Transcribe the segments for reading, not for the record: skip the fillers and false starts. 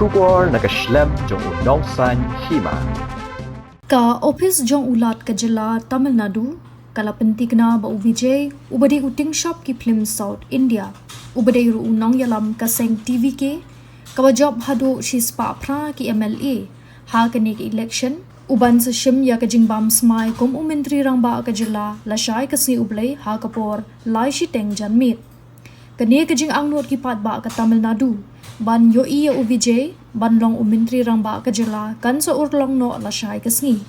Shugor nakaslem jong unongsan Hima. Ka office jong ulat ka Jylla, Tamil Nadu, kala Pynkohnguh ba Vijay, ubade uting shop ki film South India, ubade ru unong yalam ka seng TV ke, ka job hado shispa pra ki MLA, ha kani ki election, uban sa shim ya ka jingbam Smai kum menteri rang ba ka Jylla, lashay kasi ublay ha kapor, lai shiteng janmit. Kani ka jing angnot ki pat ba ka Tamil Nadu, ban yo iya u Vijay, ban long menteri rang ba ka Jylla, kan sa urlong no lashay kasngi.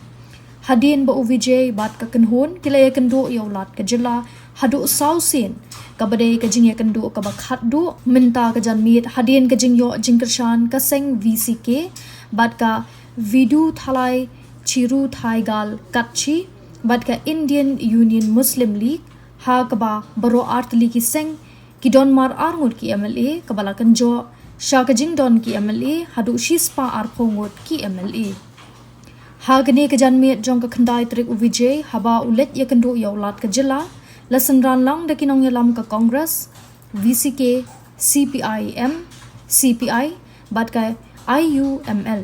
Hadin ba u Vijay bat ka kanhon, kilaya kendo ya ulat ka Jylla, hadu saw Sien, kabade ka Jingiakynduh ka bakhat du, minta ka janmit, hadin ka jing yo jingkershan ka seng VCK, bat ka vidu thalai chiru thaigal katchi, bat ka Indian Union Muslim League, ha kaba baro artli ki seng, ki don mar arngut ki MLA, kabala kanjo, sya ka jing don ki MLA, hadu shispa Pynkohnguh ki MLA. Hagane ka janmit jong ka khandai trik u Vijay, haba ulet ya kendo ya ulat ka Jylla, lasan ran lang da kinong yalam ka Congress, VCK, CPIM, CPI, bat ka IUML.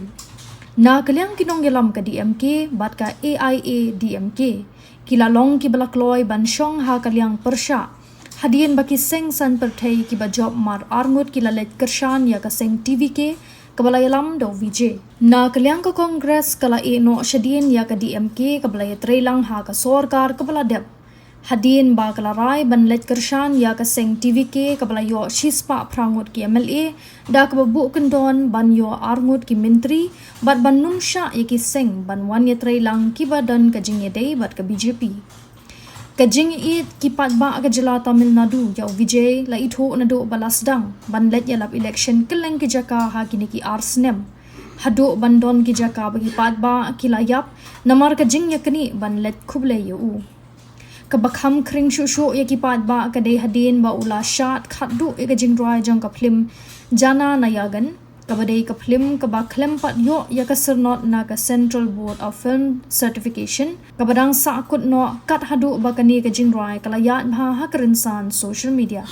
Na kalyang kinong yalam ka DMK, bat ka AIA DMK, kilalong ki balakloy ban syong ha kalyang persya, hadian baki seng san perthai ki ba job mar arngut ki lalet kershan ya ka seng TVK, kabala yalam do Vijay. Na kalyang ka Congress kala no syadien ya ka DMK kabala trailang ha ka sorkar kabala dep. Hadin ba kala rai ban let kershan ya ka seng TVK kabala yo shispa prangut ki MLA da ka babu kendon ban yo arngut ki menteri bat ban numsha ya ki seng ban wan ya trailang ki badan ka jingedei bat ka BJP. Kajing it kipat ba ka Jylla Tamil Nadu ya Vijay la itho na do balasdang ban let ya lap election keleng ki jaka ha kini ki arsnem hado bandon ki jaka bagi pat ba kilayap namar ka jing ya kini ban let khuble yu kabakham kring shu shu ya ki pat ba ka dei hadin ba ula shat khadu e ka jing dry jong ka film jana nayagan kabadei ka film ka ba klem pat yo ya ka sernot na ka Central Board of Film Certification kabadang sa akut no kat hadu ba kani ka jingrai kalayat bha ha karinsan social media.